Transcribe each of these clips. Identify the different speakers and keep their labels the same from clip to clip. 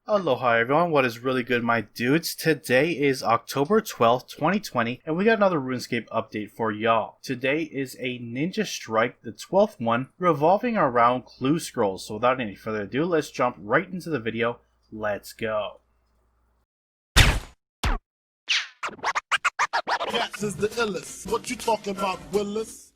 Speaker 1: Aloha everyone, what is really good my dudes? Today is October 12th, 2020, and we got another RuneScape update for y'all. Today is a Ninja Strike, the 12th one, revolving around clue scrolls. So without any further ado, let's jump right into the video. Let's go.
Speaker 2: Cats is the illest. What you talking about, Willis?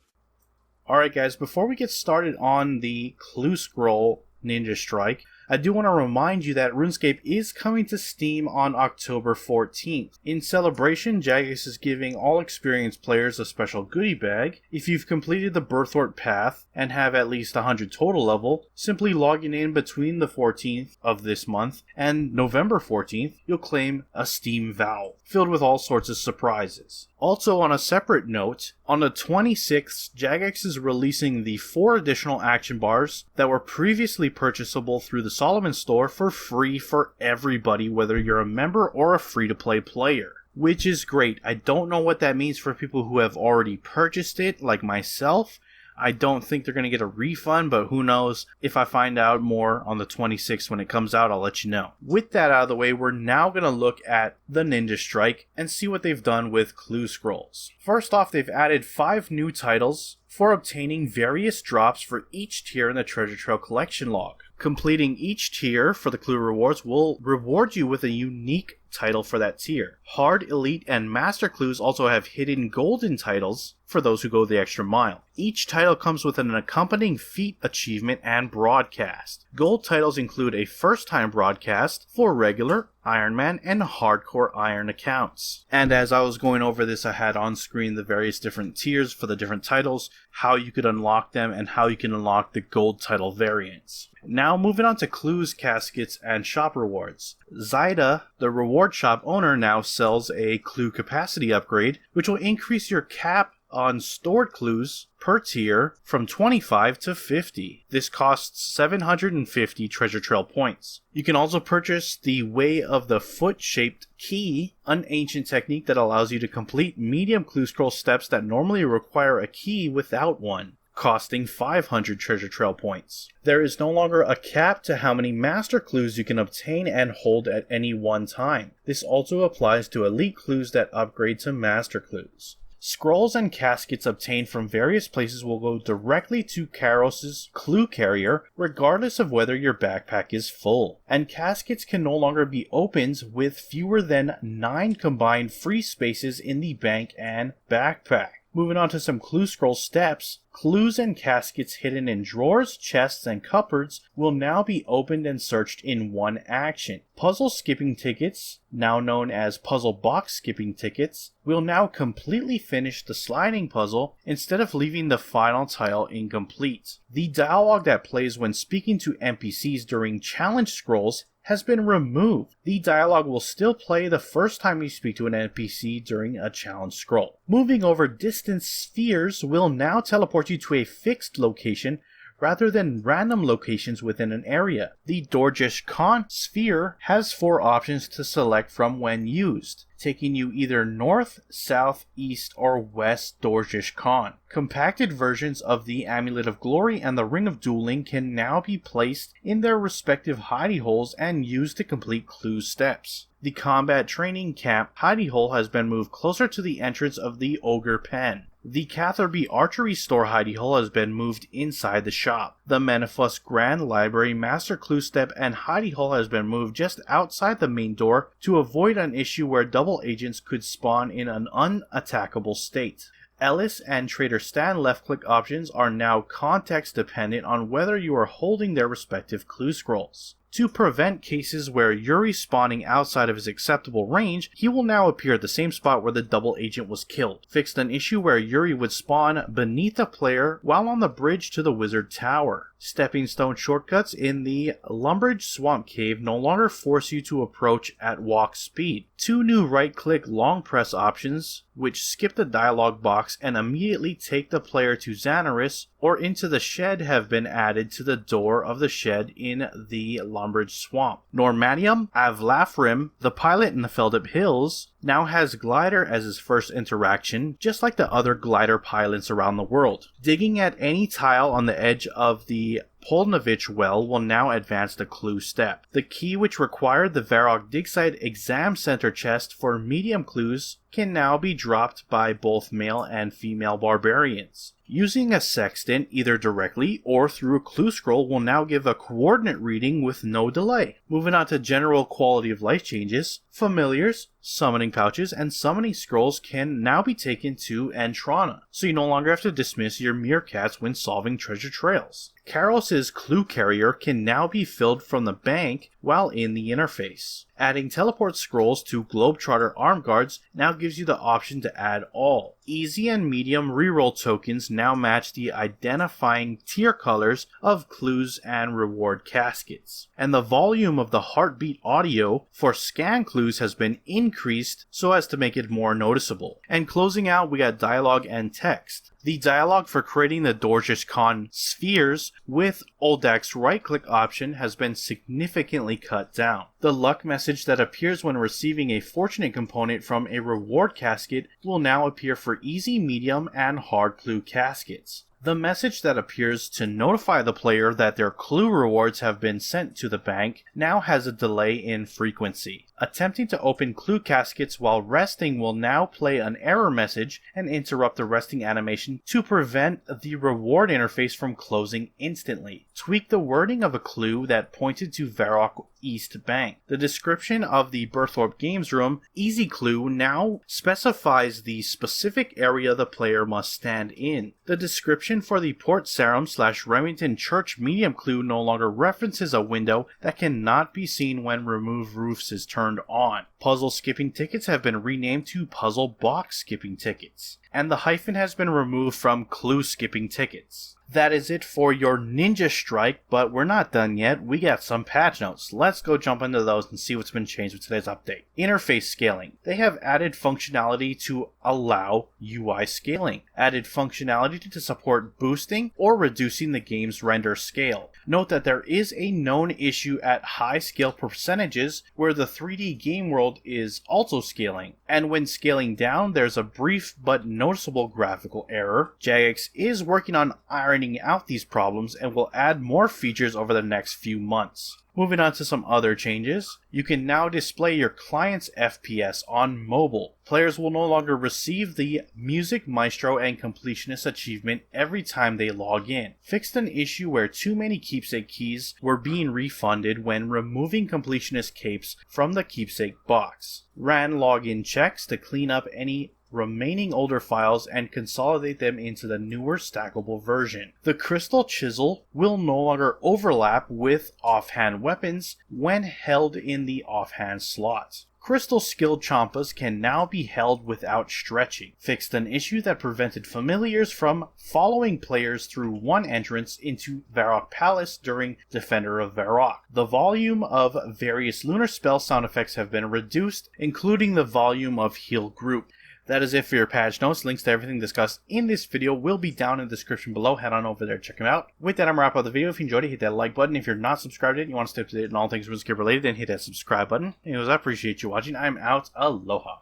Speaker 1: Alright guys, before we get started on the clue scroll Ninja Strike, I do want to remind you that RuneScape is coming to Steam on October 14th. In celebration, Jagex is giving all experienced players a special goodie bag. If you've completed the Birthort path and have at least 100 total level, simply logging in between the 14th of this month and November 14th, you'll claim a Steam Valve, filled with all sorts of surprises. Also, on a separate note, on the 26th, Jagex is releasing the 4 additional action bars that were previously purchasable through the Solomon store for free for everybody, whether you're a member or a free-to-play player. Which is great. I don't know what that means for people who have already purchased it, like myself. I don't think they're going to get a refund, but who knows. If I find out more on the 26th when it comes out, I'll let you know. With that out of the way, we're now going to look at the Ninja Strike and see what they've done with clue scrolls. First off, they've added 5 new titles for obtaining various drops for each tier in the Treasure Trail collection log. Completing each tier for the clue rewards will reward you with a unique title for that tier. Hard, Elite, and Master clues also have hidden golden titles for those who go the extra mile. Each title comes with an accompanying feat achievement and broadcast. Gold titles include a first-time broadcast for regular, Ironman, and hardcore Iron accounts. And as I was going over this, I had on screen the various different tiers for the different titles, how you could unlock them, and how you can unlock the gold title variants. Now moving on to clues, caskets, and shop rewards. Zyda, the reward shop owner, now sells a clue capacity upgrade, which will increase your cap on stored clues per tier from 25 to 50. This costs 750 Treasure Trail points. You can also purchase the Way of the Foot shaped key, an ancient technique that allows you to complete medium clue scroll steps that normally require a key without one, costing 500 Treasure Trail points. There is no longer a cap to how many master clues you can obtain and hold at any one time. This also applies to elite clues that upgrade to master clues. Scrolls and caskets obtained from various places will go directly to Karos's clue carrier, regardless of whether your backpack is full. And caskets can no longer be opened with fewer than 9 combined free spaces in the bank and backpack. Moving on to some clue scroll steps, clues and caskets hidden in drawers, chests, and cupboards will now be opened and searched in one action. Puzzle skipping tickets, now known as puzzle box skipping tickets, will now completely finish the sliding puzzle instead of leaving the final tile incomplete. The dialogue that plays when speaking to NPCs during challenge scrolls has been removed. The dialogue will still play the first time you speak to an NPC during a challenge scroll. Moving over, distance spheres will now teleport you to a fixed location rather than random locations within an area. The Dorjish Khan sphere has 4 options to select from when used, taking you either north, south, east, or west Dorjish Khan. Compacted versions of the Amulet of Glory and the Ring of Dueling can now be placed in their respective hidey holes and used to complete clue steps. The combat training camp hidey hole has been moved closer to the entrance of the Ogre Pen. The Catherby Archery Store hidey hole has been moved inside the shop. The Manifest Grand Library Master Clue Step and hidey hole has been moved just outside the main door to avoid an issue where double agents could spawn in an unattackable state. Ellis and Trader Stan left-click options are now context dependent on whether you are holding their respective clue scrolls. To prevent cases where Yuri's spawning outside of his acceptable range, he will now appear at the same spot where the double agent was killed. Fixed an issue where Yuri would spawn beneath a player while on the bridge to the Wizard Tower. Stepping stone shortcuts in the Lumbridge Swamp Cave no longer force you to approach at walk speed. 2 new right-click long press options, which skip the dialog box and immediately take the player to Xanaris or into the shed, have been added to the door of the shed in the Lumbridge Swamp. Normanium Avlafrim, the pilot in the Feldup Hills, now has Glider as his first interaction, just like the other glider pilots around the world. Digging at any tile on the edge of the Polnovich well will now advance the clue step. The key which required the Varrock Digside Exam Center chest for medium clues can now be dropped by both male and female barbarians. Using a sextant either directly or through a clue scroll will now give a coordinate reading with no delay. Moving on to general quality of life changes, familiars, summoning pouches, and summoning scrolls can now be taken to Entrana, so you no longer have to dismiss your meerkats when solving treasure trails. Karos' clue carrier can now be filled from the bank while in the interface. Adding teleport scrolls to Globetrotter arm guards now gives you the option to add all. Easy and medium reroll tokens now match the identifying tier colors of clues and reward caskets. And the volume of the heartbeat audio for scan clues has been increased so as to make it more noticeable. And closing out, we got dialogue and text. The dialogue for creating the Dorjish Khan spheres with Oldak's right-click option has been significantly cut down. The luck message that appears when receiving a fortunate component from a reward casket will now appear for easy, medium, and hard clue caskets. The message that appears to notify the player that their clue rewards have been sent to the bank now has a delay in frequency. Attempting to open clue caskets while resting will now play an error message and interrupt the resting animation to prevent the reward interface from closing instantly. Tweak the wording of a clue that pointed to Varrock East Bank. The description of the Berthorpe Games Room Easy Clue now specifies the specific area the player must stand in. The description for the Port Sarum / Remington Church Medium Clue no longer references a window that cannot be seen when Remove Roofs is turned on. Puzzle skipping tickets have been renamed to Puzzle Box skipping tickets. And the hyphen has been removed from clue skipping tickets. That is it for your Ninja Strike, but we're not done yet. We got some patch notes. Let's go jump into those and see what's been changed with today's update. Interface scaling. They have added functionality to allow UI scaling. Added functionality to support boosting or reducing the game's render scale. Note that there is a known issue at high scale percentages where the 3D game world is also scaling. And when scaling down, there's a brief but noticeable graphical error. Jagex is working on ironing out these problems and will add more features over the next few months. Moving on to some other changes, you can now display your client's FPS on mobile. Players will no longer receive the Music Maestro and Completionist achievement every time they log in. Fixed an issue where too many keepsake keys were being refunded when removing Completionist capes from the keepsake box. Ran login checks to clean up any remaining older files and consolidate them into the newer stackable version. The Crystal Chisel will no longer overlap with offhand weapons when held in the offhand slot. Crystal Skill Champas can now be held without stretching. Fixed an issue that prevented familiars from following players through one entrance into Varrock Palace during Defender of Varrock. The volume of various lunar spell sound effects have been reduced, including the volume of Heal Group. That is it for your patch notes. Links to everything discussed in this video will be down in the description below. Head on over there, check them out. With that, I'm going to wrap up the video. If you enjoyed it, hit that like button. If you're not subscribed yet and you want to stay up to date on all things RuneScape related, then hit that subscribe button. Anyways, I appreciate you watching. I'm out. Aloha.